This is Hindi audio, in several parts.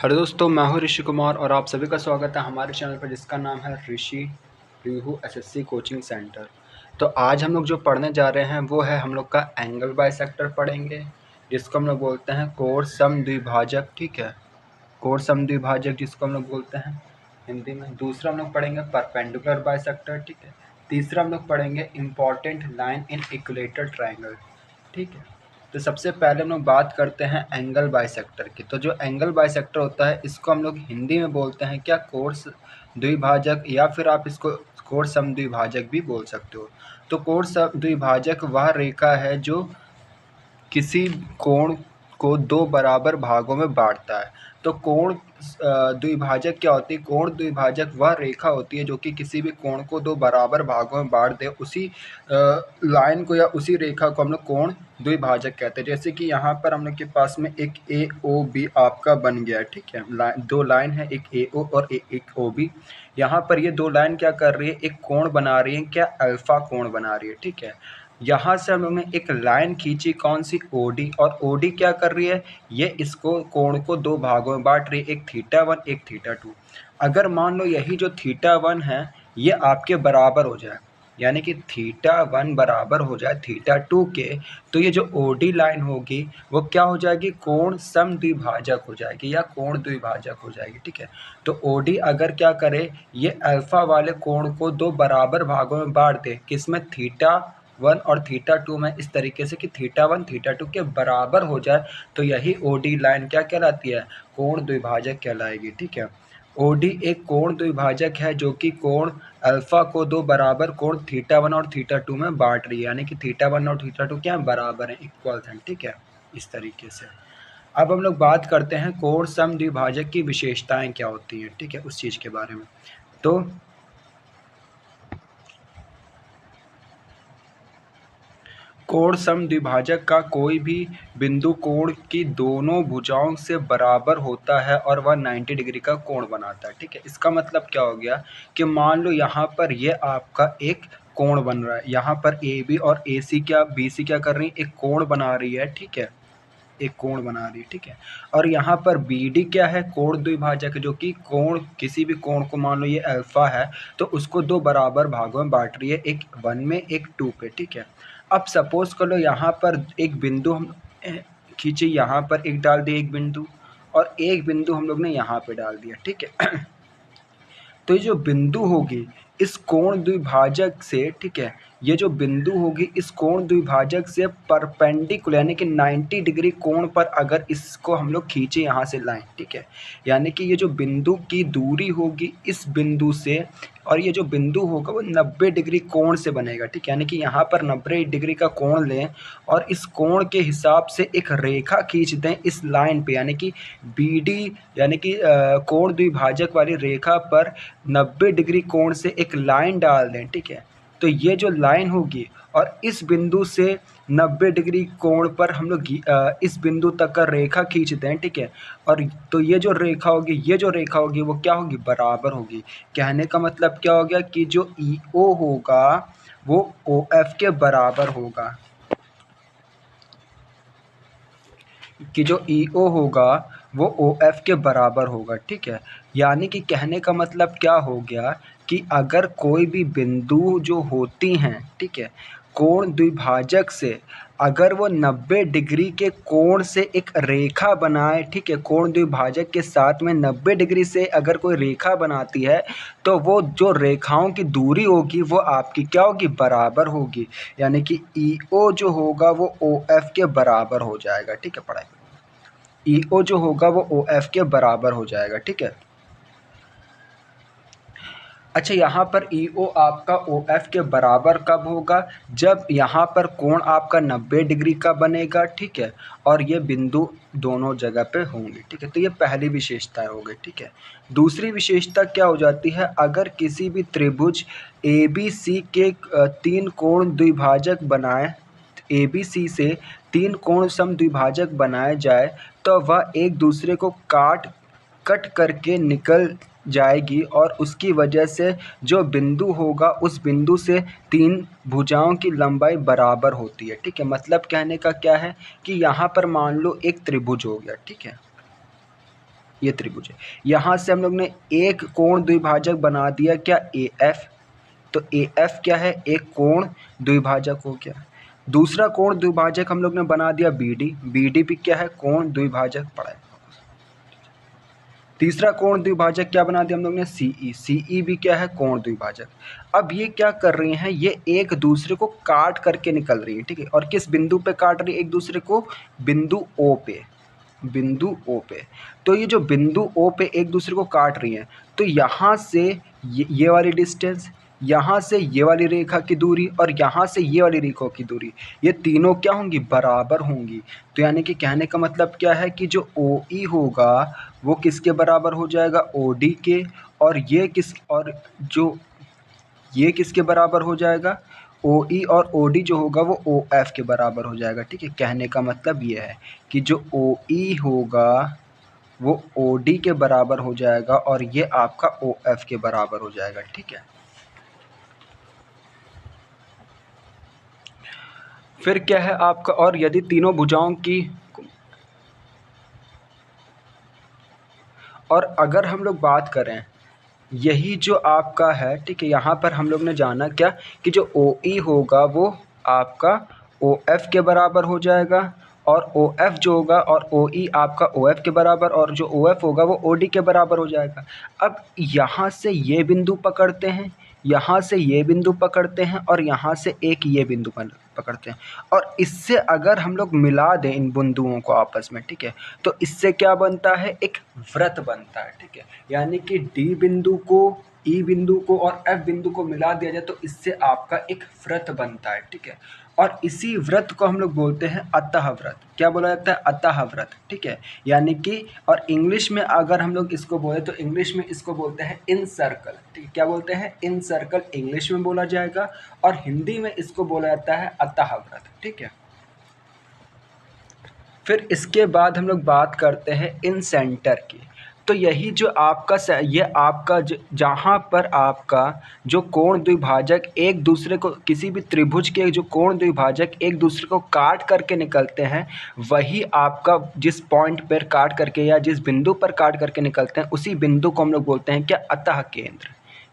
हेलो दोस्तों, मैं हूं ऋषि कुमार और आप सभी का स्वागत है हमारे चैनल पर जिसका नाम है ऋषि रिहू एसएससी कोचिंग सेंटर। तो आज हम लोग जो पढ़ने जा रहे हैं वो है हम लोग का एंगल बाइसेक्टर पढ़ेंगे, जिसको हम लोग बोलते हैं कोण समद्विभाजक। ठीक है, कोण समद्विभाजक जिसको हम लोग बोलते हैं हिंदी में। दूसरा हम लोग पढ़ेंगे परपेंडिकुलर बाइसेक्टर। ठीक है, तीसरा हम लोग पढ़ेंगे important line in equilateral triangle. ठीक है, तो सबसे पहले हम लोग बात करते हैं एंगल बाइसेक्टर की। तो जो एंगल बाइसेक्टर होता है इसको हम लोग हिंदी में बोलते हैं क्या, कोण द्विभाजक, या फिर आप इसको कोण समद्विभाजक भी बोल सकते हो। तो कोण समद्विभाजक वह रेखा है जो किसी कोण को दो बराबर भागों में बांटता है। तो कोण द्विभाजक क्या होती है? कोण द्विभाजक वह रेखा होती है जो कि किसी भी कोण को दो बराबर भागों में बांट दे। उसी लाइन को या उसी रेखा को हम लोग कोण द्विभाजक कहते हैं। जैसे कि यहाँ पर हम लोग के पास में एक ए ओ बी आपका बन गया है। ठीक है, दो लाइन है, एक ए ओ और एक ओ बी। यहाँ पर ये दो लाइन क्या कर रही है? एक कोण बना रही है, क्या अल्फा कोण बना रही है। ठीक है, यहाँ से हम लोग ने एक लाइन खींची, कौन सी? ओडी। और ओडी क्या कर रही है? ये इसको कोण को दो भागों में बांट रही है, एक θ1 एक θ2। अगर मान लो यही जो θ1 है ये आपके बराबर हो जाए, यानी कि θ1 बराबर हो जाए θ2 के, तो ये जो ओडी लाइन होगी वो क्या हो जाएगी? कोण समद्विभाजक हो जाएगी या कोण द्विभाजक हो जाएगी। ठीक है, तो ओडी अगर क्या करे, ये अल्फा वाले कोण को दो बराबर भागों में बांट दे, किसमें? θ1 और θ2 में, इस तरीके से कि θ1 θ2 के बराबर हो जाए, तो यही ओडी लाइन क्या कहलाती है? कोण द्विभाजक कहलाएगी। ठीक है, ओडी एक कोण द्विभाजक है जो कि कोण अल्फा को दो बराबर कोण θ1 और θ2 में बांट रही है, यानी कि θ1 और θ2 क्या है? बराबर है, इक्वल हैं। ठीक है, इस तरीके से। अब हम लोग बात करते हैं कोण समद्विभाजक की विशेषताएं क्या होती हैं। ठीक है, उस चीज़ के बारे में। तो कोण समद्विभाजक का कोई भी बिंदु कोण की दोनों भुजाओं से बराबर होता है और वह 90 डिग्री का कोण बनाता है। ठीक है, इसका मतलब क्या हो गया कि मान लो यहाँ पर ये आपका एक कोण बन रहा है, यहाँ पर ए बी और ए सी क्या, बी सी क्या कर रही है? एक कोण बना रही है। ठीक है, एक कोण बना रही है। ठीक है, और यहाँ पर बी डी क्या है? कोण द्विभाजक, जो कि कोण, किसी भी कोण को मान लो ये अल्फा है तो उसको दो बराबर भागों में बांट रही है, एक 1 में एक 2 पे। ठीक है, अब सपोज कर लो यहाँ पर एक बिंदु हम खींचे, यहाँ पर एक डाल दिए एक बिंदु, और एक बिंदु हम लोग ने यहाँ पे डाल दिया। ठीक है, तो ये जो बिंदु होगी इस कोण द्विभाजक से, ठीक है, ये जो बिंदु होगी इस कोण द्विभाजक से परपेंडिकुलर यानी कि 90 डिग्री कोण पर अगर इसको हम लोग खींचे यहाँ से लाइन, ठीक है, यानी कि ये जो बिंदु की दूरी होगी इस बिंदु से, और ये जो बिंदु होगा वो 90 डिग्री कोण से बनेगा। ठीक है, यानी कि यहाँ पर 90 डिग्री का कोण लें और इस कोण के हिसाब से एक रेखा खींच दें इस लाइन पे, यानी कि बी डी, यानी कि कोण द्विभाजक वाली रेखा पर 90 डिग्री कोण से एक लाइन डाल दें। ठीक है, तो ये जो लाइन होगी और इस बिंदु से 90 डिग्री कोण पर हम लोग इस बिंदु तक का रेखा खींच दें। ठीक है, और तो ये जो रेखा होगी, ये जो रेखा होगी वो क्या होगी? बराबर होगी। कहने का मतलब क्या हो गया कि जो ई ओ होगा वो ओ एफ के बराबर होगा, कि जो ई ओ होगा वो ओ एफ के बराबर होगा। ठीक है, यानी कि कहने का मतलब क्या हो गया कि अगर कोई भी बिंदु जो होती हैं, ठीक है, कोण द्विभाजक से अगर वो 90 डिग्री के कोण से एक रेखा बनाए, ठीक है, कोण द्विभाजक के साथ में 90 डिग्री से अगर कोई रेखा बनाती है तो वो जो रेखाओं की दूरी होगी वो आपकी क्या होगी? बराबर होगी, यानी कि ई ओ जो होगा वो ओ एफ के बराबर हो जाएगा। ठीक है, पढ़ाई ई ओ जो होगा वो ओ एफ के बराबर हो जाएगा। ठीक है, अच्छा, यहाँ पर ई ओ आपका ओ एफ के बराबर कब होगा? जब यहाँ पर कोण आपका 90 डिग्री का बनेगा। ठीक है, और ये बिंदु दोनों जगह पे होंगे। ठीक है, तो ये पहली विशेषता हो गई। ठीक है, दूसरी विशेषता क्या हो जाती है? अगर किसी भी त्रिभुज ए बी सी के तीन कोण द्विभाजक बनाए, ए बी सी से तीन कोण समद्विभाजक बनाए जाए तो वह एक दूसरे को कट करके निकल जाएगी, और उसकी वजह से जो बिंदु होगा उस बिंदु से तीन भुजाओं की लंबाई बराबर होती है। ठीक है, मतलब कहने का क्या है कि यहाँ पर मान लो एक त्रिभुज हो गया। ठीक है, ये त्रिभुज है। यहाँ से हम लोग ने एक कोण द्विभाजक बना दिया क्या, ए एफ। तो ए एफ क्या है, एक कोण द्विभाजक हो गया। दूसरा कोण द्विभाजक हम लोग ने बना दिया बी डी, बी डी भी क्या है, कोण द्विभाजक पड़ा है। तीसरा कोण द्विभाजक क्या बना दिया हम लोग ने, सीई, सीई भी क्या है, कोण द्विभाजक। अब ये क्या कर रही हैं, ये एक दूसरे को काट करके निकल रही है, ठीक है। और किस बिंदु पे काट रही है एक दूसरे को, बिंदु ओ पे, बिंदु ओ पे। तो ये जो बिंदु ओ पे एक दूसरे को काट रही हैं, तो यहाँ से ये वाली डिस्टेंस, यहाँ से ये वाली रेखा की दूरी और यहाँ से ये वाली रेखा की दूरी, ये तीनों क्या होंगी, बराबर होंगी। तो यानी कि कहने का मतलब क्या है कि जो ओ ई होगा वो किसके बराबर हो जाएगा, ओ डी के। और ये किसके बराबर हो जाएगा, ओ ई और ओ डी जो होगा वो ओ एफ के बराबर हो जाएगा, ठीक है। कहने का मतलब ये है कि जो ओ ई होगा वो ओ डी के बराबर हो जाएगा और ये आपका ओ एफ के बराबर हो जाएगा, ठीक है। फिर क्या है आपका, और यदि तीनों भुजाओं की, और अगर हम लोग बात करें, यही जो आपका है, ठीक है, यहाँ पर हम लोग ने जाना क्या कि जो ओ ई होगा वो आपका ओ एफ के बराबर हो जाएगा, और ओ एफ जो होगा, और ओ ई आपका ओ एफ के बराबर, और जो ओ एफ होगा वो ओ डी के बराबर हो जाएगा। अब यहाँ से ये बिंदु पकड़ते हैं, यहाँ से ये बिंदु पकड़ते हैं, और यहाँ से एक ये बिंदु पकड़ते हैं, और इससे अगर हम लोग मिला दें इन बिंदुओं को आपस में, ठीक है, तो इससे क्या बनता है, एक वृत्त बनता है, ठीक है। यानी कि डी बिंदु को, ई बिंदु को और एफ बिंदु को मिला दिया जाए तो इससे आपका एक वृत्त बनता है, ठीक है। और इसी वृत्त को हम लोग बोलते हैं अतः वृत्त। क्या बोला जाता है, अतः वृत्त, ठीक है। यानी कि, और इंग्लिश में अगर हम लोग इसको बोले तो इंग्लिश में इसको बोलते हैं इन सर्कल, ठीक है। क्या बोलते हैं, इन सर्कल इंग्लिश में बोला जाएगा, और हिंदी में इसको बोला जाता है अतः वृत्त, ठीक है। फिर इसके बाद हम लोग बात करते हैं इन सेंटर की। तो यही जो आपका ये आपका जहाँ पर आपका जो कोण द्विभाजक एक दूसरे को, किसी भी त्रिभुज के जो कोण द्विभाजक एक दूसरे को काट करके निकलते हैं, वही आपका जिस पॉइंट पर काट करके या जिस बिंदु पर काट करके निकलते हैं उसी बिंदु को हम लोग बोलते हैं क्या, अतः केंद्र।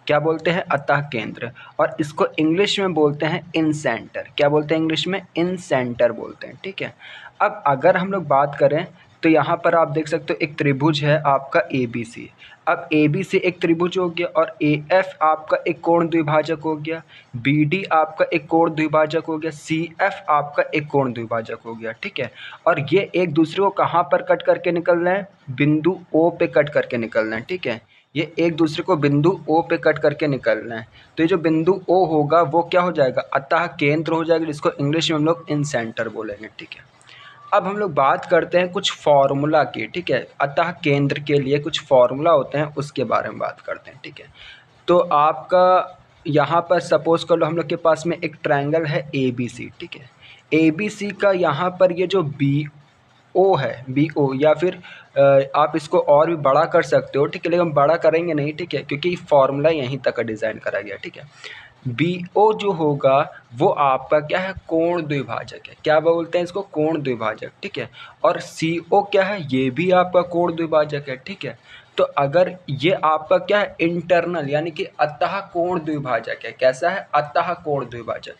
क्या बोलते हैं, अतः केंद्र। और इसको इंग्लिश में बोलते हैं इन सेंटर। क्या बोलते हैं इंग्लिश में, इन सेंटर बोलते हैं, ठीक है। अब अगर हम लोग बात करें तो यहाँ पर आप देख सकते हो एक त्रिभुज है आपका ए बी सी। अब ए बी सी एक त्रिभुज हो गया, और ए एफ आपका एक कोण द्विभाजक हो गया, बी डी आपका एक कोण द्विभाजक हो गया, सी एफ आपका एक कोण द्विभाजक हो गया, ठीक है। और ये एक दूसरे को कहाँ पर कट करके निकल रहे हैं, बिंदु ओ पे कट करके निकल रहे हैं, ठीक है। ये एक दूसरे को बिंदु ओ पे कट करके निकल रहे हैं। तो ये जो बिंदु ओ होगा वो क्या हो जाएगा, अतः केंद्र हो जाएगा, जिसको इंग्लिश में हम लोग इन सेंटर बोलेंगे, ठीक है। अब हम लोग बात करते हैं कुछ फार्मूला की, ठीक है। अतः केंद्र के लिए कुछ फार्मूला होते हैं, उसके बारे में बात करते हैं, ठीक है। तो आपका यहाँ पर सपोज कर लो हम लोग के पास में एक ट्रायंगल है ए बी सी, ठीक है। ए बी सी का यहाँ पर ये जो बी ओ है, बी ओ, या फिर आप इसको और भी बड़ा कर सकते हो, ठीक है, लेकिन हम बड़ा करेंगे नहीं, ठीक है, क्योंकि फार्मूला यहीं तक का डिज़ाइन करा गया, ठीक है। बी ओ जो होगा वो आपका क्या है, कोण द्विभाजक है। क्या बोलते हैं इसको, कोण द्विभाजक, ठीक है। और सी ओ क्या है, ये भी आपका कोण द्विभाजक है, ठीक है। तो अगर ये आपका क्या है, इंटरनल, यानी कि अतः कोण द्विभाजक है। कैसा है, अतः कोण द्विभाजक।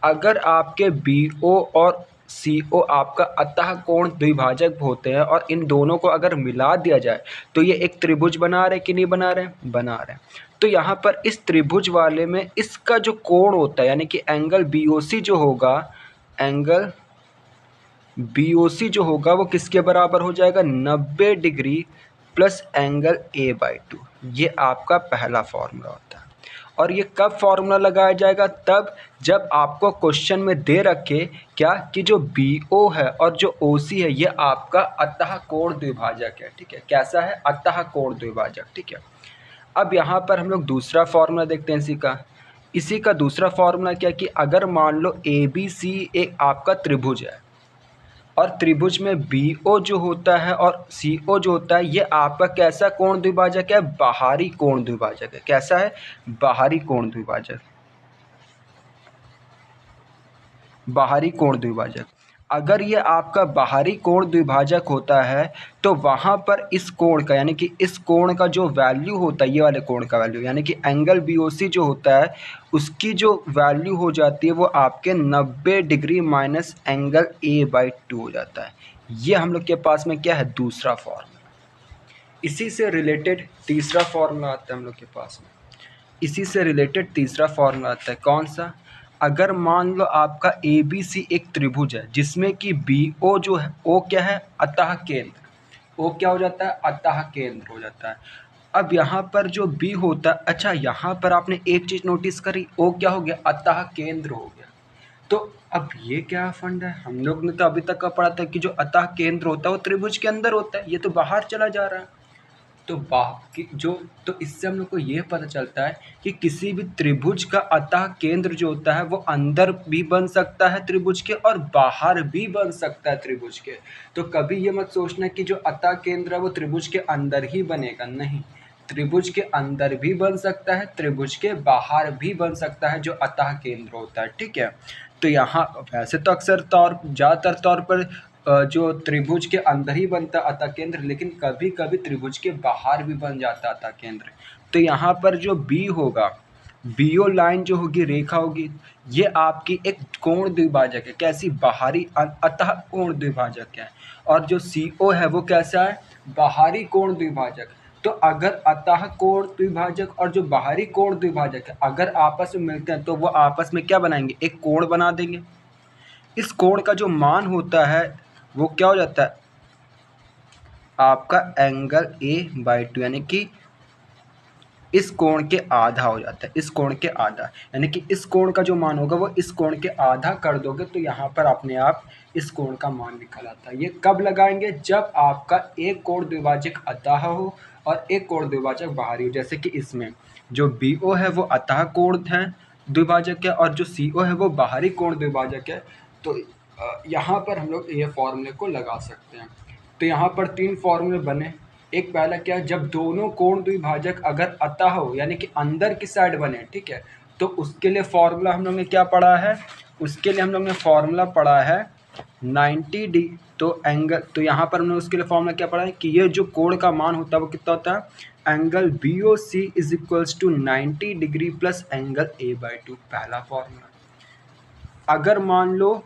अगर आपके बी ओ और सी ओ आपका अतः कोण द्विभाजक होते हैं और इन दोनों को अगर मिला दिया जाए तो ये एक त्रिभुज बना रहे कि नहीं बना रहे, बना रहे। तो यहाँ पर इस त्रिभुज वाले में इसका जो कोण होता है, यानी कि एंगल बी ओ सी जो होगा, एंगल बी ओ सी जो होगा वो किसके बराबर हो जाएगा, 90 degree plus angle A by 2। ये आपका पहला फॉर्मूला होता है। और ये कब फॉर्मूला लगाया जाएगा, तब जब आपको क्वेश्चन में दे रखे क्या कि जो बी ओ है और जो ओ सी है ये आपका अतः कोण द्विभाजक है, ठीक है। कैसा है, अतः कोण द्विभाजक, ठीक है। अब यहाँ पर हम लोग दूसरा फॉर्मूला देखते हैं इसी का दूसरा फॉर्मूला क्या कि अगर मान लो ए बी सी एक आपका त्रिभुज है, और त्रिभुज में बी ओ जो होता है और सी ओ जो होता है ये आपका कैसा कोण द्विभाजक है, बाहरी कोण द्विभाजक है। कैसा है, बाहरी कोण द्विभाजक, बाहरी कोण द्विभाजक। अगर ये आपका बाहरी कोण द्विभाजक होता है तो वहाँ पर इस कोण का यानी कि इस कोण का जो वैल्यू होता है, ये वाले कोण का वैल्यू यानी कि एंगल BOC जो होता है उसकी जो वैल्यू हो जाती है वो आपके 90 डिग्री माइनस एंगल A/2 हो जाता है। ये हम लोग के पास में क्या है, दूसरा फॉर्मूला। इसी से रिलेटेड तीसरा फॉर्मूला आता है हम लोग के पास में। इसी से रिलेटेड तीसरा फॉर्मूला आता है, कौन सा? अगर मान लो आपका ABC एक त्रिभुज है जिसमें कि BO जो है, O क्या है, अतः केंद्र। O क्या हो जाता है, अतः केंद्र हो जाता है। अब यहाँ पर जो B होता है, अच्छा यहाँ पर आपने एक चीज नोटिस करी, O क्या हो गया, अतः केंद्र हो गया। तो अब ये क्या फंड है, हम लोग ने तो अभी तक का पढ़ा था कि जो अतः केंद्र होता है वो त्रिभुज के अंदर होता है, ये तो बाहर चला जा रहा है। तो बाकी जो, तो इससे हम लोग को ये पता चलता है कि किसी भी त्रिभुज का अतः केंद्र जो होता है वो अंदर भी बन सकता है त्रिभुज के और बाहर भी बन सकता है त्रिभुज के। तो कभी ये मत सोचना कि जो अतः केंद्र है वो त्रिभुज के अंदर ही बनेगा, नहीं, त्रिभुज के अंदर भी बन सकता है, त्रिभुज के बाहर भी बन सकता है जो अतः केंद्र होता है, ठीक है। तो यहाँ वैसे तो अक्सर ज़्यादातर तौर पर जो त्रिभुज के अंदर ही बनता अतः केंद्र, लेकिन कभी कभी त्रिभुज के बाहर भी बन जाता अतः केंद्र। तो यहाँ पर जो B होगा, BO लाइन जो होगी, रेखा होगी, ये आपकी एक कोण द्विभाजक है। कैसी, बाहरी अतः कोण द्विभाजक है। और जो CO है वो कैसा है, बाहरी कोण द्विभाजक। तो अगर अतः कोण द्विभाजक और जो बाहरी कोण द्विभाजक है अगर आपस में मिलते हैं तो वो आपस में क्या बनाएंगे, एक कोण बना देंगे। इस कोण का जो मान होता है वो क्या हो जाता है, आपका एंगल A/2 यानी कि इस कोण के आधा हो जाता है, इस कोण के आधा, यानी कि इस कोण का जो मान होगा वो इस कोण के आधा कर दोगे तो यहाँ पर अपने आप इस कोण का मान निकल आता है। ये कब लगाएंगे, जब आपका एक कोण द्विभाजक अतः हो और एक कोण द्विभाजक बाहरी हो। जैसे कि इसमें जो BO है वो अतः कोण है, द्विभाजक है, और जो CO है वो बाहरी कोण द्विभाजक है। तो यहाँ पर हम लोग ये फॉर्मूले को लगा सकते हैं। तो यहाँ पर 3 फॉर्मूले बने। एक पहला क्या, जब दोनों कोण द्विभाजक अगर अतः हो यानी कि अंदर की साइड बने, ठीक है, तो उसके लिए फॉर्मूला हम लोग ने क्या पढ़ा है, उसके लिए हम लोग ने फॉर्मूला पढ़ा है 90 तो एंगल, तो यहाँ पर हमने उसके लिए फॉर्मूला क्या पढ़ा है कि ये जो कोण का मान होता है वो कितना होता है, angle BOC is equals to 90 degree plus angle A/2, पहला फॉर्मूला। अगर मान लो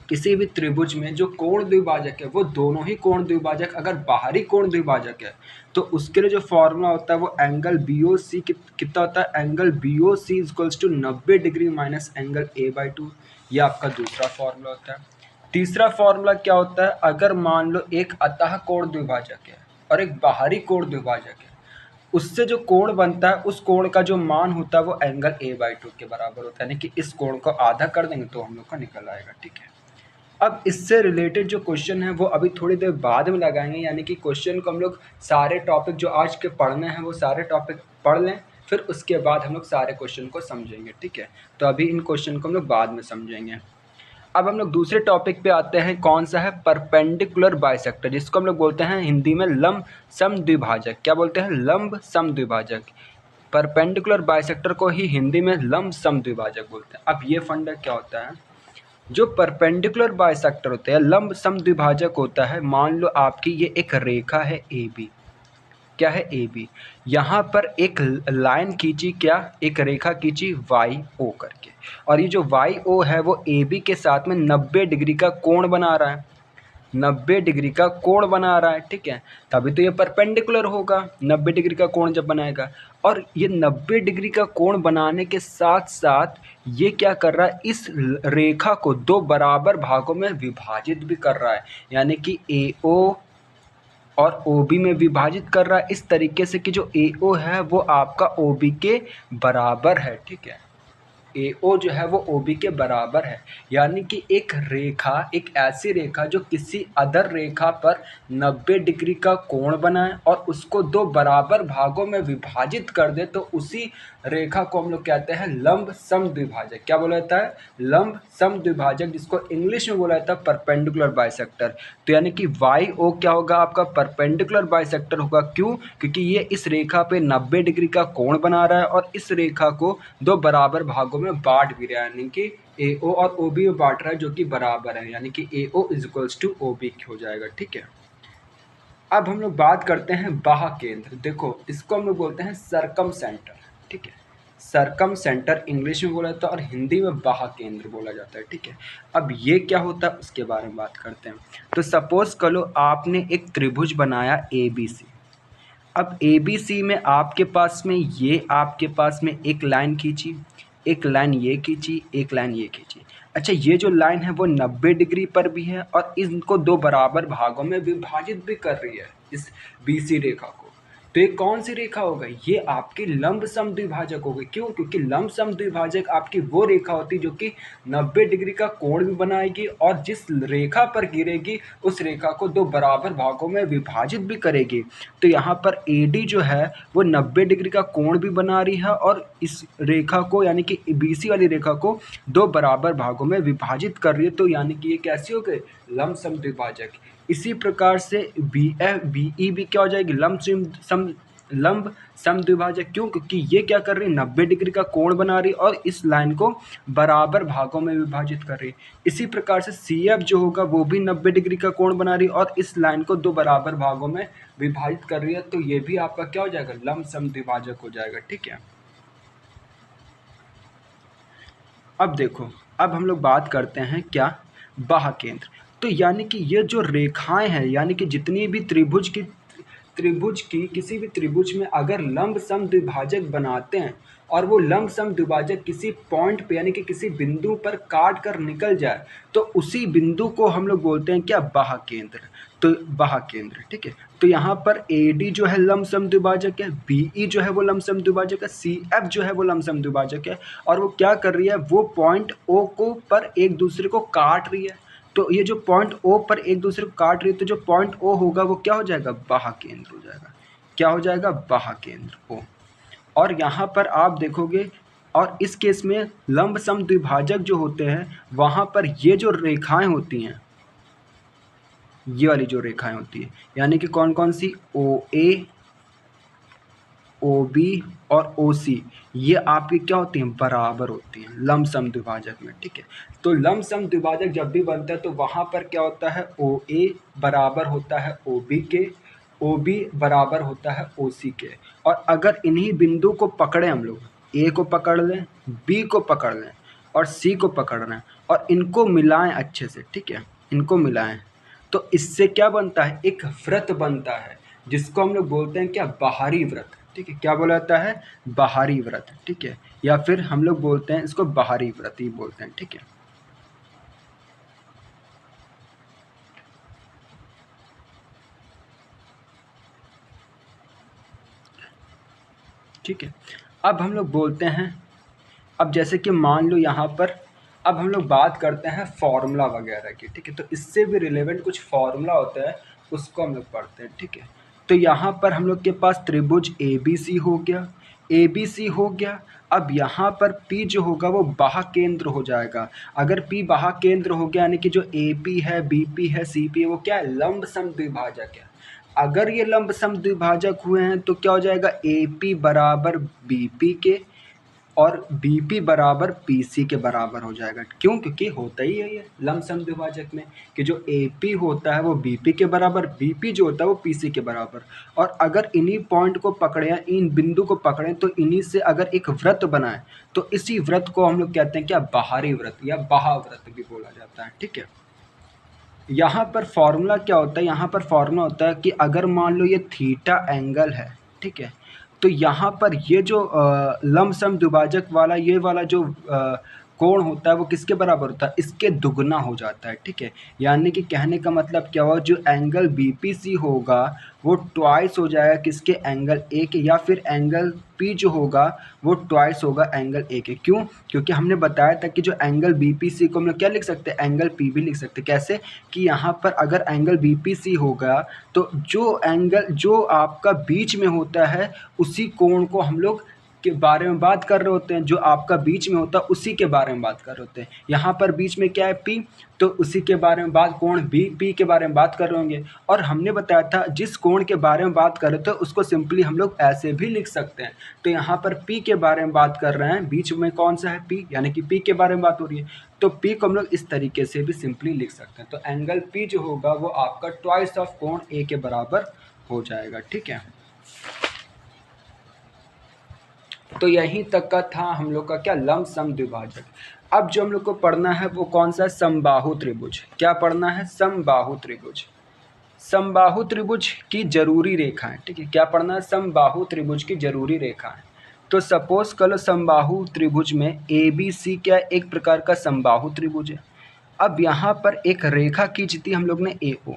किसी भी त्रिभुज में जो कोण द्विभाजक है वो दोनों ही कोण द्विभाजक अगर बाहरी कोण द्विभाजक है तो उसके लिए जो फॉर्मूला होता है वो एंगल BOC कितना होता है, angle BOC is equals to 90 degree minus angle A/2, ये आपका दूसरा फॉर्मूला होता है। तीसरा फॉर्मूला क्या होता है, अगर मान लो एक अतः कोण द्विभाजक है और एक बाहरी कोण द्विभाजक है, उससे जो कोण बनता है उस कोण का जो मान होता है वो एंगल A/2 के बराबर होता है, यानी कि इस कोण को आधा कर देंगे तो हम लोग का निकल आएगा, ठीक है। अब इससे रिलेटेड जो क्वेश्चन है वो अभी थोड़ी देर बाद में लगाएंगे, यानी कि क्वेश्चन को हम लोग सारे टॉपिक जो आज के पढ़ने हैं वो सारे टॉपिक पढ़ लें, फिर उसके बाद हम लोग सारे क्वेश्चन को समझेंगे, ठीक है। तो अभी इन क्वेश्चन को हम लोग बाद में समझेंगे। अब हम लोग दूसरे टॉपिक पे आते हैं, कौन सा है, परपेंडिकुलर बाइसेक्टर, जिसको हम लोग बोलते हैं हिंदी में लंब समद्विभाजक। क्या बोलते हैं, लंब समद्विभाजक। परपेंडिकुलर बाइसेक्टर को ही हिंदी में लंब समद्विभाजक बोलते हैं। अब ये फंडा क्या होता है, जो परपेंडिकुलर बाइसेक्टर होते हैं, लंब समद्विभाजक होता है, मान लो आपकी ये एक रेखा है AB, क्या है AB, यहाँ पर एक लाइन खींची, क्या, एक रेखा खींची YO करके, और ये जो YO है वो AB के साथ में 90 डिग्री का कोण बना रहा है, 90 डिग्री का कोण बना रहा है, ठीक है, तभी तो ये परपेंडिकुलर होगा, 90 डिग्री का कोण जब बनाएगा। और ये 90 डिग्री का कोण बनाने के साथ साथ ये क्या कर रहा है, इस रेखा को दो बराबर भागों में विभाजित भी कर रहा है, यानी कि AO और OB में विभाजित कर रहा है इस तरीके से कि जो AO है वो आपका OB के बराबर है, ठीक है, AO जो है वो OB के बराबर है, यानी कि एक रेखा, एक ऐसी रेखा जो किसी अदर रेखा पर 90 डिग्री का कोण बनाए और उसको दो बराबर भागों में विभाजित कर दे, तो उसी रेखा को हम लोग कहते हैं लंब समद्विभाजक। क्या बोला जाता है, लंब समद्विभाजक, जिसको इंग्लिश में बोला जाता है परपेंडिकुलर बाइसेक्टर। तो यानी कि YO क्या होगा, आपका परपेंडिकुलर बाइसेक्टर होगा। क्यों, क्योंकि ये इस रेखा पे 90 डिग्री का कोण बना रहा है और इस रेखा को दो बराबर भागों में बांट भी रहा है, यानी कि AO और OB में बांट रहा है जो कि बराबर है, यानी कि AO = OB हो जाएगा। ठीक है, अब हम लोग बात करते हैं बाह्य केंद्र। देखो इसको हम लोग बोलते हैं सरकम सेंटर। ठीक है, सरकम सेंटर इंग्लिश में बोला जाता है और हिंदी में बाह्य केंद्र बोला जाता है। ठीक है, अब ये क्या होता है उसके बारे में बात करते हैं। तो सपोज करो आपने एक त्रिभुज बनाया ABC। अब ABC में आपके पास में एक लाइन खींची, एक लाइन ये खींची, एक लाइन ये खींची। अच्छा, ये जो लाइन है वो 90 डिग्री पर भी है और इनको दो बराबर भागों में विभाजित भी कर रही है इस BC रेखा को। तो ये कौन सी रेखा हो गई? ये आपकी लंब समद्विभाजक हो गई। क्यों? क्योंकि लंब समद्विभाजक आपकी वो रेखा होती है जो कि 90 डिग्री का कोण भी बनाएगी और जिस रेखा पर गिरेगी उस रेखा को दो बराबर भागों में विभाजित भी करेगी। तो यहाँ पर AD जो है वो 90 डिग्री का कोण भी बना रही है और इस रेखा को यानी कि BC वाली रेखा को दो बराबर भागों में विभाजित कर रही है। तो यानी कि ये कैसी हो गई? लंब समद्विभाजक। इसी प्रकार से BE भी क्या हो जाएगी? लंब समद्विभाजक। क्यों? क्योंकि ये क्या कर रही है? 90 डिग्री का कोण बना रही है और इस लाइन को बराबर भागों में विभाजित कर रही है। इसी प्रकार से CF जो होगा वो भी 90 डिग्री का कोण बना रही है और इस लाइन को दो बराबर भागों में विभाजित कर रही है। तो ये भी आपका क्या हो जाएगा? लंब समद्विभाजक हो जाएगा। ठीक है, अब देखो, अब हम लोग बात करते हैं क्या? बाह्य केंद्र। तो यानी कि ये जो रेखाएं हैं, यानी कि जितनी भी त्रिभुज की किसी भी त्रिभुज में अगर लंब समद्विभाजक बनाते हैं और वो लंब समद्विभाजक किसी पॉइंट पे यानी कि किसी बिंदु पर काट कर निकल जाए तो उसी बिंदु को हम लोग बोलते हैं क्या? बाह्य केंद्र। तो बाह्य केंद्र। ठीक है, तो यहाँ पर AD जो है लंब समद्विभाजक है, BE जो है वो लंब समद्विभाजक है, CF जो है वो लंब समद्विभाजक है और वो क्या कर रही है? वो पॉइंट O को पर एक दूसरे को काट रही है। तो ये जो पॉइंट O पर एक दूसरे को काट रही है तो जो पॉइंट O होगा वो क्या हो जाएगा? बाह्य केंद्र हो जाएगा। क्या हो जाएगा? बाह्य केंद्र O। और यहाँ पर आप देखोगे और इस केस में लंब समद्विभाजक जो होते हैं वहाँ पर ये जो रेखाएं होती हैं, ये वाली जो रेखाएं होती है यानी कि कौन कौन सी? OA, OB और OC, ये आपकी क्या होती हैं? बराबर होती हैं लंब समद्विभाजक में। ठीक है, तो लंब समद्विभाजक जब भी बनता है तो वहाँ पर क्या होता है? OA बराबर होता है OB के, OB बराबर होता है OC के। और अगर इन्हीं बिंदु को पकड़े हम लोग, A को पकड़ लें, B को पकड़ लें और C को पकड़ लें और इनको मिलाएं अच्छे से। ठीक है, इनको मिलाएं तो इससे क्या बनता है? एक व्रत बनता है जिसको हम लोग बोलते हैं क्या? बाहरी व्रत। ठीक है, क्या बोला जाता है? बाहरी व्रत। ठीक है, या फिर हम लोग बोलते हैं इसको बाहरी व्रत ही बोलते हैं। ठीक है, ठीक है, अब हम लोग बोलते हैं, अब जैसे कि मान लो यहाँ पर अब हम लोग बात करते हैं फॉर्मूला वगैरह की। ठीक है, तो इससे भी रिलेवेंट कुछ फॉर्मूला होता है उसको हम लोग पढ़ते हैं। ठीक है, तो यहाँ पर हम लोग के पास त्रिभुज ABC हो गया, ABC हो गया। अब यहाँ पर P जो होगा वो बाह्य केंद्र हो जाएगा। अगर P बाह्य केंद्र हो गया यानी कि जो AP है, BP है, CP है वो क्या है? लंब समद्विभाजक है। अगर ये लंब समद्विभाजक हुए हैं तो क्या हो जाएगा? AP बराबर BP के और BP बराबर PC के बराबर हो जाएगा। क्यों? क्योंकि होता ही है ये लंब समद्विभाजक में कि जो AP होता है वो BP के बराबर, BP जो होता है वो PC के बराबर। और अगर इन्हीं पॉइंट को पकड़े या इन बिंदु को पकड़ें तो इन्हीं से अगर एक व्रत बनाए तो इसी व्रत को हम लोग कहते हैं क्या? बाहरी व्रत या बाह्य व्रत भी बोला जाता है। ठीक है, यहाँ पर फॉर्मूला क्या होता है? यहाँ पर फॉर्मूला होता है कि अगर मान लो ये थीटा एंगल है, ठीक है, तो यहाँ पर ये जो लंब समद्विभाजक वाला ये वाला जो कोण होता है वो किसके बराबर होता है? इसके दुगना हो जाता है। ठीक है, यानी कि कहने का मतलब क्या हुआ? जो एंगल BPC होगा वो ट्वाइस हो जाएगा किसके? एंगल A के, या फिर एंगल P जो होगा वो ट्वाइस होगा एंगल A के। क्यों? क्योंकि हमने बताया था कि जो एंगल BPC को हम लोग क्या लिख सकते हैं? एंगल P भी लिख सकते हैं। कैसे? कि यहाँ पर अगर एंगल BPC होगा तो जो एंगल जो आपका बीच में होता है उसी कोण को हम लोग के बारे में बात कर रहे होते हैं, जो आपका बीच में होता है उसी के बारे में बात कर रहे होते हैं। यहाँ पर बीच में क्या है, पी, तो उसी के बारे में बात, कोण बी पी के बारे में बात कर रहे होंगे। और हमने बताया था जिस कोण के बारे में बात कर रहे थे उसको सिंपली हम लोग ऐसे भी लिख सकते हैं। तो यहाँ पर पी के बारे में बात कर रहे हैं, बीच में कौन सा है, पी, यानी कि पी के बारे में बात हो रही है, तो पी को हम लोग इस तरीके से भी सिंपली लिख सकते हैं। तो एंगल पी जो होगा वो आपका ट्वाइस ऑफ कोण ए के बराबर हो जाएगा। ठीक है, तो यहीं तक का था हम लोग का क्या, लंबसम द्विभाजक। अब जो हम लोग को पढ़ना है वो कौन सा है, समबाहु त्रिभुज। क्या पढ़ना है, समबाहु त्रिभुज। समबाहु त्रिभुज की जरूरी रेखाएं, ठीक है, क्या पढ़ना है, समबाहु त्रिभुज की जरूरी रेखाएं। तो सपोज करो समबाहु त्रिभुज में ए बी सी क्या एक प्रकार का समबाहु त्रिभुज है। अब यहाँ पर एक रेखा खींचती हम लोग ने ए ओ,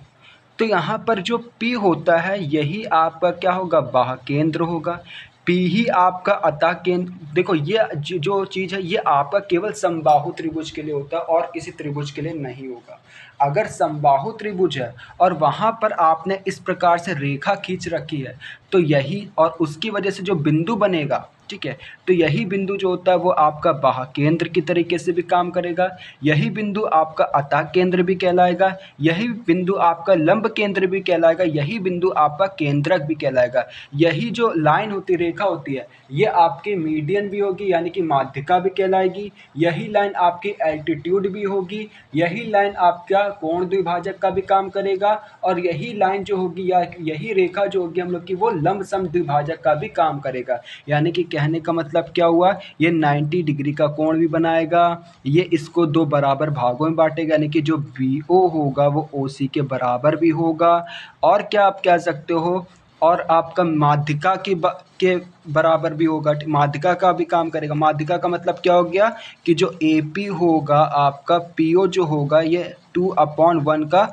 तो यहाँ पर जो P होता है यही आपका क्या होगा, बाह केंद्र होगा। P ही आपका अतः केंद्र। देखो ये जो चीज़ है ये आपका केवल समबाहु त्रिभुज के लिए होता है और किसी त्रिभुज के लिए नहीं होगा। अगर समबाहु त्रिभुज है और वहाँ पर आपने इस प्रकार से रेखा खींच रखी है तो यही, और उसकी वजह से जो बिंदु बनेगा, ठीक है, तो यही बिंदु जो होता है वो आपका बाह केंद्र की तरीके से भी काम करेगा। यही बिंदु आपका अतः केंद्र भी कहलाएगा, यही बिंदु आपका लंब केंद्र भी कहलाएगा, यही बिंदु आपका केंद्रक भी कहलाएगा। यही जो लाइन होती, रेखा होती है, ये आपकी मीडियन भी होगी यानी कि माध्यिका भी कहलाएगी। यही लाइन आपकी एल्टीट्यूड भी होगी, यही लाइन आपका कोण द्विभाजक का भी काम करेगा, और यही लाइन जो होगी या यही रेखा जो होगी हम लोग की वो लंब सम द्विभाजक का भी काम करेगा। यानी कि कहने का मतलब क्या हुआ, ये 90 डिग्री का कोण भी बनाएगा, ये इसको दो बराबर भागों में बांटेगा यानी कि जो BO होगा वो OC के बराबर भी होगा। और क्या आप कह सकते हो, और आपका माध्यिका के बराबर भी होगा, माध्यिका का भी काम करेगा। माध्यिका का मतलब क्या हो गया कि जो AP होगा आपका PO जो होगा ये 2/1 का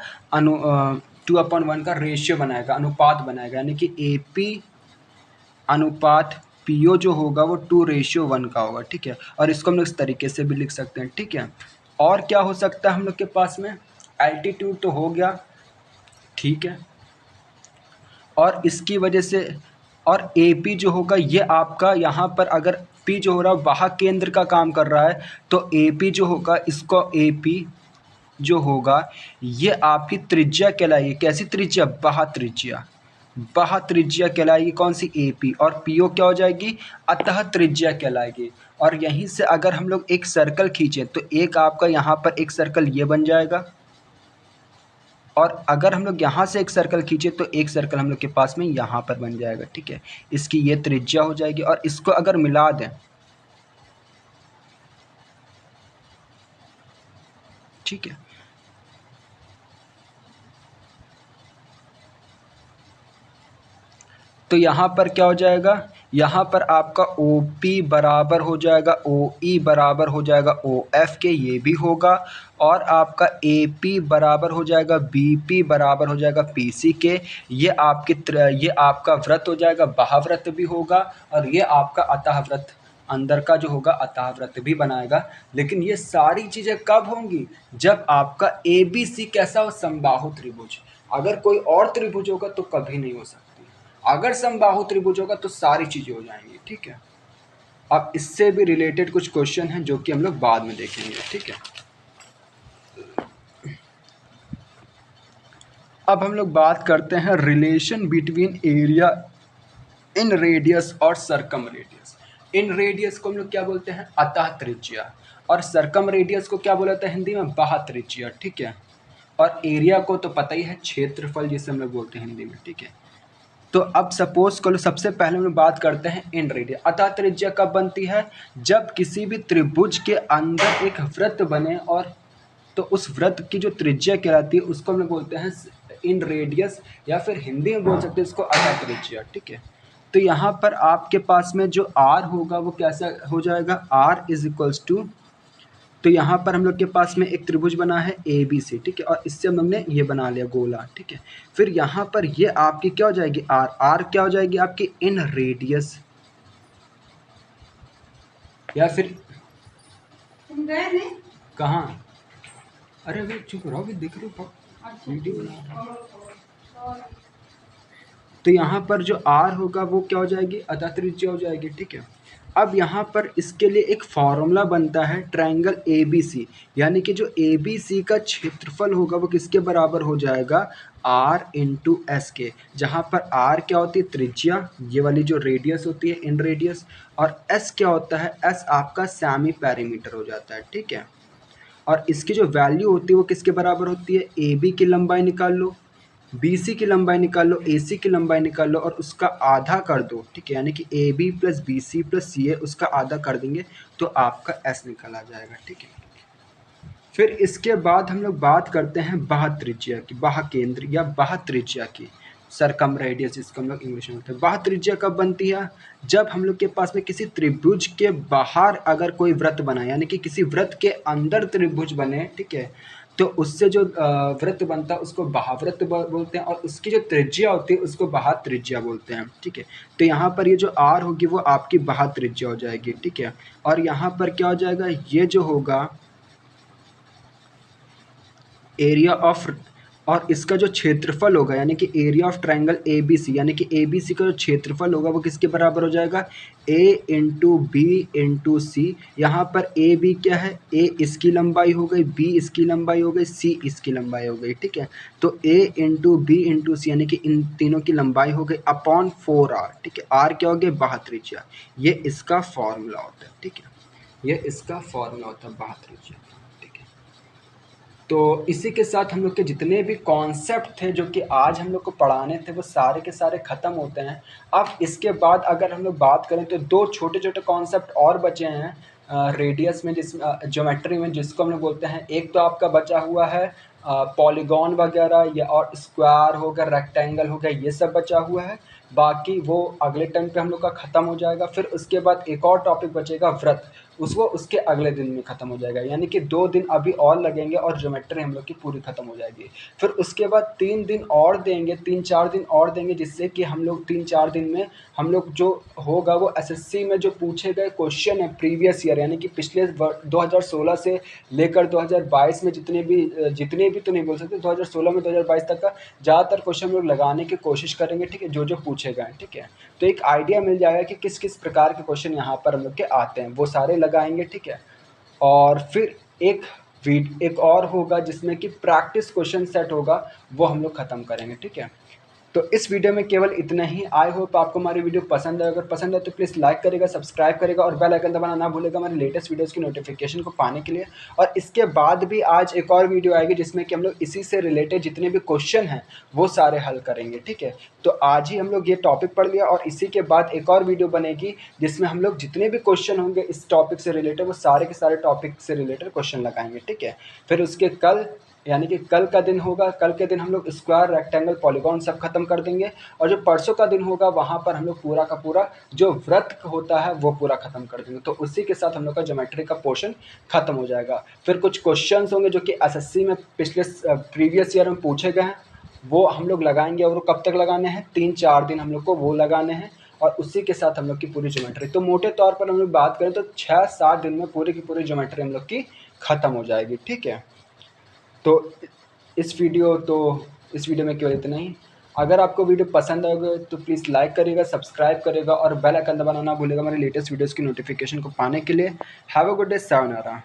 2/1 का रेशियो बनाएगा, अनुपात बनाएगा, यानी कि AP अनुपात PO जो होगा वो 2:1 का होगा। ठीक है, और इसको हम लोग इस तरीके से भी लिख सकते हैं। ठीक है, और क्या हो सकता है हम लोग के पास में, एल्टीट्यूड तो हो गया, ठीक है, और इसकी वजह से, और AP जो होगा ये आपका यहाँ पर अगर P जो हो रहा है बाह केंद्र का काम कर रहा है तो AP जो होगा, इसको AP जो होगा ये आपकी त्रिज्या कहलाएगी। कैसी त्रिज्या, बाह त्रिज्या। बाह त्रिज्या कहलाएगी कौन सी, AP, और PO क्या हो जाएगी, अतः त्रिज्या कहलाएगी। और यहीं से अगर हम लोग एक सर्कल खींचे तो एक आपका यहाँ पर एक सर्कल ये बन जाएगा, और अगर हम लोग यहाँ से एक सर्कल खींचे तो एक सर्कल हम लोग के पास में यहाँ पर बन जाएगा। ठीक है, इसकी ये त्रिज्या हो जाएगी, और इसको अगर मिला दें, ठीक है, तो यहाँ पर क्या हो जाएगा, यहाँ पर आपका OP बराबर हो जाएगा OE बराबर हो जाएगा OF के, ये भी होगा, और आपका AP बराबर हो जाएगा BP बराबर हो जाएगा PC के। ये आपका वृत्त हो जाएगा, बाह्य वृत्त भी होगा, और ये आपका अतः वृत्त, अंदर का जो होगा अतः वृत्त भी बनाएगा। लेकिन ये सारी चीज़ें कब होंगी, जब आपका ABC कैसा हो, समबाहु त्रिभुज। अगर कोई और त्रिभुज होगा तो कभी नहीं हो सकती। अगर समबाहु त्रिभुज होगा तो सारी चीजें हो जाएंगी। ठीक है, अब इससे भी रिलेटेड कुछ क्वेश्चन हैं जो कि हम लोग बाद में देखेंगे। ठीक है, अब हम लोग बात करते हैं relation between area in radius और सरकम रेडियस। इन रेडियस को हम लोग क्या बोलते हैं, अतः त्रिज्या, और सरकम रेडियस को क्या बोला जाता है हिंदी में, बाह्य त्रिज्या। ठीक है, और एरिया को तो पता ही है, क्षेत्रफल जिसे हम लोग बोलते हैं हिंदी में। ठीक है, तो अब सपोज करो सबसे पहले हम बात करते हैं इन रेडियस। अतः त्रिज्या कब बनती है, जब किसी भी त्रिभुज के अंदर एक वृत्त बने, और तो उस वृत्त की जो त्रिज्या कहलाती है उसको हम लोग बोलते हैं इन रेडियस, या फिर हिंदी में बोल सकते हैं इसको अतः त्रिज्या। ठीक है, तो यहाँ पर आपके पास में जो R होगा वो कैसा हो जाएगा, R इज इक्वल्स टू, तो यहाँ पर हम लोग के पास में एक त्रिभुज बना है ABC। ठीक है, और इससे हम लोग ने ये बना लिया गोला। ठीक है, फिर यहाँ पर ये आपकी क्या हो जाएगी, R क्या हो जाएगी आपकी, इन रेडियस, या फिर कहाँ, अरे अभी चुप रहो, भी दिख रही हो वीडियो बना। तो यहाँ पर जो R होगा वो क्या हो जाएगी, अतः त्रिज्या हो जाएगी। ठीक है, अब यहाँ पर इसके लिए एक फॉर्मूला बनता है ट्रायंगल ए बी सी, यानी कि जो ए बी सी का क्षेत्रफल होगा वो किसके बराबर हो जाएगा, आर इंटू एस के, जहाँ पर आर क्या होती है, त्रिज्या, ये वाली जो रेडियस होती है इन रेडियस, और एस क्या होता है, एस आपका सेमी पेरीमीटर हो जाता है, ठीक है। और इसकी जो वैल्यू होती है वो किसके बराबर होती है, ए बी की लंबाई निकाल लो, बी सी की लंबाई निकाल लो, ए सी की लंबाई निकाल लो और उसका आधा कर दो, ठीक है, यानी कि A B plus B C plus C A उसका आधा कर देंगे तो आपका एस निकल आ जाएगा, ठीक है। फिर इसके बाद हम लोग बात करते हैं बाह्य त्रिज्या की, बाह्य केंद्र या बाह्य त्रिज्या की, सरकम रेडियस जिसको हम लोग इंग्लिश में बोलते हैं। बाह्य त्रिज्या कब बनती है, जब हम लोग के पास में किसी त्रिभुज के बाहर अगर कोई वृत्त बना, यानी कि किसी वृत्त के अंदर त्रिभुज बने, ठीक है, तो उससे जो वृत्त बनता है उसको बाह्यवृत्त बोलते हैं और उसकी जो त्रिज्या होती है उसको बाह्य त्रिज्या बोलते हैं, ठीक है। तो यहाँ पर ये जो आर होगी वो आपकी बाह्य त्रिज्या हो जाएगी, ठीक है। और यहाँ पर क्या हो जाएगा, ये जो होगा एरिया ऑफ, और इसका जो क्षेत्रफल होगा यानी कि area of triangle A B C, यानी कि ए बी सी का जो क्षेत्रफल होगा वो किसके बराबर हो जाएगा, ए इंटू बी इंटू सी। यहाँ पर ए बी क्या है, ए इसकी लंबाई हो गई, बी इसकी लंबाई हो गई, सी इसकी लंबाई हो गई, ठीक है। तो ए इंटू बी इंटू सी यानी कि इन तीनों की लंबाई हो गई अपॉन 4r, ठीक है। आर क्या हो गया, बाह्य त्रिज्या, ये इसका फॉर्मूला होता है, ठीक है, ये इसका फॉर्मूला होता है बाह्य त्रिज्या। तो इसी के साथ हम लोग के जितने भी कॉन्सेप्ट थे जो कि आज हम लोग को पढ़ाने थे वो सारे के सारे ख़त्म होते हैं। अब इसके बाद अगर हम लोग बात करें तो दो छोटे छोटे कॉन्सेप्ट और बचे हैं रेडियस में, जिस ज्योमेट्री में, जिसको हम लोग बोलते हैं, एक तो आपका बचा हुआ है पॉलीगॉन वगैरह या और स्क्वायर हो गया, रेक्टेंगल हो गया, ये सब बचा हुआ है। बाकी वो अगले टाइम पे हम लोग का ख़त्म हो जाएगा। फिर उसके बाद एक और टॉपिक बचेगा वृत्त, उसके अगले दिन में ख़त्म हो जाएगा, यानी कि 2 दिन अभी और लगेंगे और ज्योमेट्री हम लोग की पूरी ख़त्म हो जाएगी। फिर उसके बाद 3 दिन और देंगे, 3-4 दिन और देंगे, जिससे कि हम लोग 3-4 दिन में हम लोग जो होगा वो एसएससी में जो पूछे गए क्वेश्चन है प्रीवियस ईयर, यानी कि पिछले 2016 से लेकर 2022 में जितने भी तो नहीं बोल सकते, 2016 में 2022 तक का ज़्यादातर क्वेश्चन हम लोग लगाने की कोशिश करेंगे, ठीक है, जो पूछे गए, ठीक है। तो एक आइडिया मिल जाएगा कि किस किस प्रकार के क्वेश्चन यहाँ पर हम लोग के आते हैं, वो सारे लगाएंगे, ठीक है। और फिर एक और होगा जिसमें कि प्रैक्टिस क्वेश्चन सेट होगा, वो हम लोग ख़त्म करेंगे, ठीक है। तो इस वीडियो में केवल इतना ही। आई होप आपको हमारी वीडियो पसंद है, अगर पसंद है तो प्लीज़ लाइक करेगा, सब्सक्राइब करेगा और बेल आइकन दबाना ना भूलेगा हमारे लेटेस्ट वीडियोस की नोटिफिकेशन को पाने के लिए। और इसके बाद भी आज एक और वीडियो आएगी जिसमें कि हम लोग इसी से रिलेटेड जितने भी क्वेश्चन हैं वो सारे हल करेंगे, ठीक है। तो आज ही हम लोग ये टॉपिक पढ़ लिया और इसी के बाद एक और वीडियो बनेगी जिसमें हम लोग जितने भी क्वेश्चन होंगे इस टॉपिक से रिलेटेड वो सारे के सारे टॉपिक से रिलेटेड क्वेश्चन लगाएंगे, ठीक है। फिर उसके कल यानी कि कल का दिन होगा, कल के दिन हम लोग स्क्वायर, रेक्टेंगल, पॉलीगॉन सब खत्म कर देंगे। और जो परसों का दिन होगा वहाँ पर हम लोग पूरा का पूरा जो वृत्त होता है वो पूरा खत्म कर देंगे। तो उसी के साथ हम लोग का ज्योमेट्री का पोर्शन खत्म हो जाएगा। फिर कुछ क्वेश्चंस होंगे जो कि एसएससी में पिछले प्रीवियस ईयर में पूछे गए हैं, वो हम लोग लगाएंगे। और वो कब तक लगाने हैं, 3-4 दिन हम लोग को वो लगाने हैं और उसी के साथ हम लोग की पूरी ज्योमेट्री, तो मोटे तौर पर हम लोग बात करें तो 6-7 दिन में पूरी की पूरी ज्योमेट्री हम लोग की ख़त्म हो जाएगी, ठीक है। तो इस वीडियो में केवल इतना ही। अगर आपको वीडियो पसंद आएगा तो प्लीज़ लाइक करिएगा, सब्सक्राइब करेगा और बेल आइकन दबाना ना भूलिएगा हमारे लेटेस्ट वीडियोज़ की नोटिफिकेशन को पाने के लिए। Have a good day, sayonara.